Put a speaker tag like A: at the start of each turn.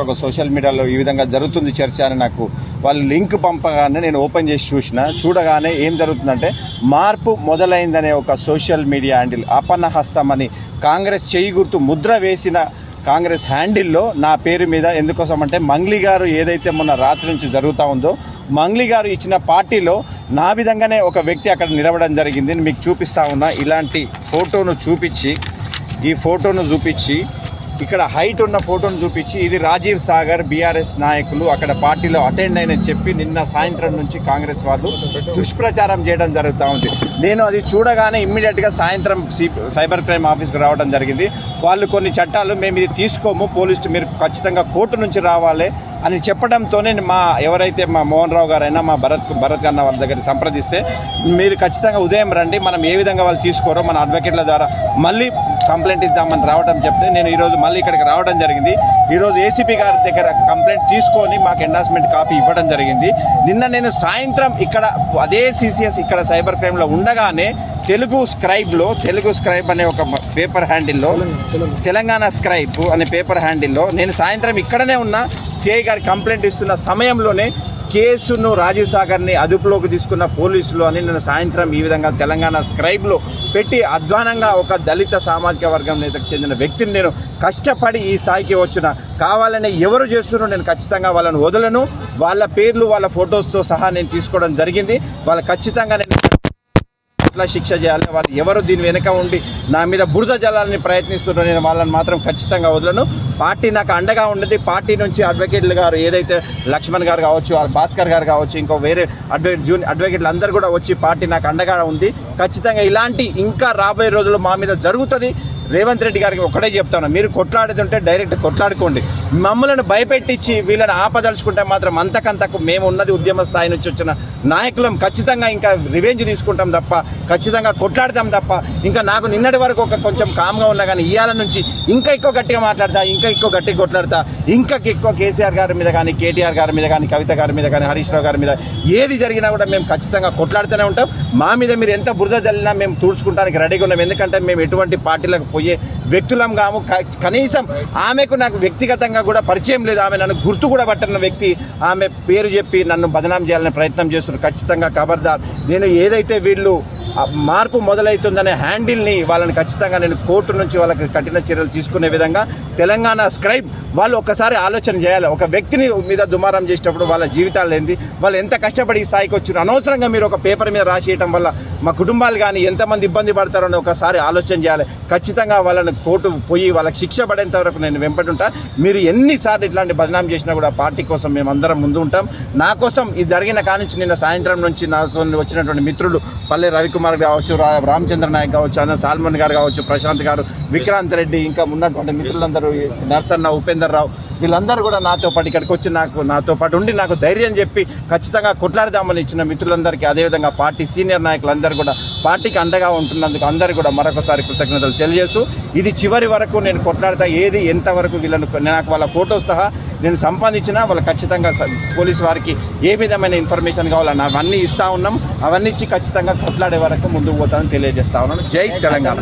A: ఒక సోషల్ మీడియాలో ఈ విధంగా జరుగుతుంది చర్చ అని నాకు వాళ్ళు లింక్ పంపగానే నేను ఓపెన్ చేసి చూడగానే ఏం జరుగుతుందంటే మార్పు మొదలైందనే ఒక సోషల్ మీడియా హ్యాండిల్ అపన్న హస్తం అని కాంగ్రెస్ చేయి గుర్తు ముద్ర వేసిన కాంగ్రెస్ హ్యాండిల్లో నా పేరు మీద ఎందుకోసం అంటే మంగ్లీ గారు ఏదైతే మొన్న రాత్రి నుంచి జరుగుతూ ఉందో మంగ్లీ గారు ఇచ్చిన పార్టీలో నా విధంగానే ఒక వ్యక్తి అక్కడ నిలబడడం జరిగింది. మీకు చూపిస్తా ఉన్నా ఇలాంటి ఫోటోను చూపించి ఇక్కడ హైట్ ఉన్న ఫోటోను చూపించి ఇది రాజీవ్ సాగర్ బీఆర్ఎస్ నాయకులు అక్కడ పార్టీలో అటెండ్ అయిన చెప్పి నిన్న సాయంత్రం నుంచి కాంగ్రెస్ వాళ్ళు దుష్ప్రచారం చేయడం జరుగుతూ ఉంది. నేను అది చూడగానే ఇమ్మీడియట్గా సాయంత్రం సైబర్ క్రైమ్ ఆఫీస్కి రావడం జరిగింది. వాళ్ళు కొన్ని చట్టాలు మేము ఇది తీసుకోము, పోలీసు మీరు ఖచ్చితంగా కోర్టు నుంచి రావాలి అని చెప్పడంతోనే ఎవరైతే మా మోహన్ రావు గారైనా మా భరత్ అన్న వాళ్ళ దగ్గర సంప్రదిస్తే మీరు ఖచ్చితంగా ఉదయం రండి, మనం ఏ విధంగా వాళ్ళు తీసుకోరో మన అడ్వకేట్ల ద్వారా మళ్ళీ కంప్లైంట్ ఇద్దామని రావడం చెప్తే నేను ఈరోజు మళ్ళీ ఇక్కడికి రావడం జరిగింది. ఈరోజు ఏసీపీ గారి దగ్గర కంప్లైంట్ తీసుకొని మాకు ఎండార్స్మెంట్ కాపీ ఇవ్వడం జరిగింది. నిన్న నేను సాయంత్రం ఇక్కడ అదే సిసిఎస్ ఇక్కడ సైబర్ క్రైమ్లో ఉండగానే తెలుగు స్క్రైబ్ అనే ఒక పేపర్ హ్యాండిల్లో తెలంగాణ స్క్రైబ్ అనే పేపర్ హ్యాండిల్లో నేను సాయంత్రం ఇక్కడనే ఉన్న సిఐ గారి కంప్లైంట్ ఇస్తున్న సమయంలోనే కేసును రాజీవ్ సాగర్ని అదుపులోకి తీసుకున్న పోలీసులు అని నేను సాయంత్రం ఈ విధంగా తెలంగాణ స్క్రైబ్లో పెట్టి అధ్వానంగా ఒక దళిత సామాజిక వర్గం నేతకు చెందిన వ్యక్తిని నేను కష్టపడి ఈ స్థాయికి వచ్చిన కావాలని ఎవరు చేస్తున్నారో నేను ఖచ్చితంగా వాళ్ళని వదలను. వాళ్ళ పేర్లు వాళ్ళ ఫొటోస్తో సహా నేను తీసుకోవడం జరిగింది. వాళ్ళు ఖచ్చితంగా నేను ఎట్లా శిక్ష చేయాలి, వాళ్ళు ఎవరు దీని వెనుక ఉండి నా మీద బురద జలాలని ప్రయత్నిస్తున్నారో నేను వాళ్ళని మాత్రం ఖచ్చితంగా వదలను. పార్టీ నాకు అండగా ఉండేది. పార్టీ నుంచి అడ్వకేట్లు గారు ఏదైతే లక్ష్మణ్ గారు కావచ్చు, భాస్కర్ గారు కావచ్చు, ఇంకో వేరే అడ్వకేట్లు అందరూ కూడా వచ్చి పార్టీ నాకు అండగా ఉంది. ఖచ్చితంగా ఇలాంటి ఇంకా రాబోయే రోజుల్లో మా మీద జరుగుతుంది. రేవంత్ రెడ్డి గారికి ఒకటే చెప్తాను, మీరు కొట్లాడుతుంటే డైరెక్ట్ కొట్లాడుకోండి. మమ్మల్ని భయపెట్టించి వీళ్ళని ఆపదలుచుకుంటే మాత్రం అంతకంతకు మేము ఉన్నది ఉద్యమ స్థాయి నుంచి వచ్చిన నాయకులం. ఖచ్చితంగా ఇంకా రివెంజ్ తీసుకుంటాం తప్ప, ఖచ్చితంగా కొట్లాడతాం తప్ప. ఇంకా నాకు నిన్నటి వరకు ఒక కొంచెం కామ్గా ఉన్నా కానీ ఇవాళ నుంచి ఇంకా ఎక్కువ గట్టిగా మాట్లాడతా, ఇంకా ఎక్కువ గట్టిగా కొట్లాడతా, ఇంకా ఎక్కువ కేసీఆర్ గారి మీద కానీ, కేటీఆర్ గారి మీద కానీ, కవిత గారి మీద కానీ, హరీష్ రావు గారి మీద ఏది జరిగినా కూడా మేము ఖచ్చితంగా కొట్లాడుతూనే ఉంటాం. మా మీద మీరు ఎంత బురద జల్లినా మేము తుడుచుకుంటానికి రెడీగా ఉన్నాం. ఎందుకంటే మేము ఎటువంటి పార్టీలకు పోయే వ్యక్తులం కాము. కనీసం ఆమెకు నాకు వ్యక్తిగతంగా కూడా పరిచయం లేదు. ఆమె నన్ను గుర్తు కూడా పట్టిన వ్యక్తి. ఆమె పేరు చెప్పి నన్ను బదనాం చేయాలనే ప్రయత్నం చేస్తున్నారు. ఖచ్చితంగా ఖబర్దార్. నేను ఏదైతే వీళ్ళు మార్పు మొదలవుతుందనే హ్యాండిల్ని వాళ్ళని ఖచ్చితంగా నేను కోర్టు నుంచి వాళ్ళకి కఠిన చర్యలు తీసుకునే విధంగా తెలంగాణ స్క్రైబ్ వాళ్ళు ఒక్కసారి ఆలోచన చేయాలి. ఒక వ్యక్తిని మీద దుమారం చేసేటప్పుడు వాళ్ళ జీవితాలు ఏంది, వాళ్ళు ఎంత కష్టపడి ఈ స్థాయికి వచ్చారు. అనవసరంగా మీరు ఒక పేపర్ మీద రాసేయటం వల్ల మా కుటుంబాలు కానీ ఎంతమంది ఇబ్బంది పడతారో అని ఒకసారి ఆలోచన చేయాలి. ఖచ్చితంగా వాళ్ళని కోర్టు పోయి వాళ్ళకి శిక్ష పడేంత వరకు నేను వెంపటి ఉంటా. మీరు ఎన్నిసార్లు ఇట్లాంటి బదనాం చేసినా కూడా పార్టీ కోసం మేమందరం ముందు ఉంటాం. నా కోసం ఇది జరిగిన కానించి నిన్న సాయంత్రం నుంచి నాకు వచ్చినటువంటి మిత్రులు పల్లె రవికుమార్ కావచ్చు, రామచంద్ర నాయక్ కావచ్చు, అన్న సాల్మన్ గారు కావచ్చు, ప్రశాంత్ గారు, విక్రాంత్ రెడ్డి, ఇంకా ఉన్నటువంటి మిత్రులందరూ నర్సన్న, ఉపేందర్ రావు, వీళ్ళందరూ కూడా నాతో పాటు ఇక్కడికి వచ్చి నాతో పాటు ఉండి నాకు ధైర్యం చెప్పి ఖచ్చితంగా కొట్లాడదామని ఇచ్చిన మిత్రులందరికీ, అదేవిధంగా పార్టీ సీనియర్ నాయకులందరూ కూడా పార్టీకి అండగా ఉంటున్నందుకు అందరూ కూడా మరొకసారి కృతజ్ఞతలు తెలియజేస్తూ ఇది చివరి వరకు నేను కొట్లాడతా. ఏది ఎంతవరకు వీళ్ళను నాకు వాళ్ళ ఫొటోస్ సహా నేను సంపాదించినా వాళ్ళు ఖచ్చితంగా పోలీసు వారికి ఏ విధమైన ఇన్ఫర్మేషన్ కావాలన్నా అవన్నీ ఇస్తూ ఉన్నాం. అవన్నీ ఇచ్చి ఖచ్చితంగా కొట్లాడే వరకు ముందుకు పోతానని తెలియజేస్తా ఉన్నాను. జై తెలంగాణ.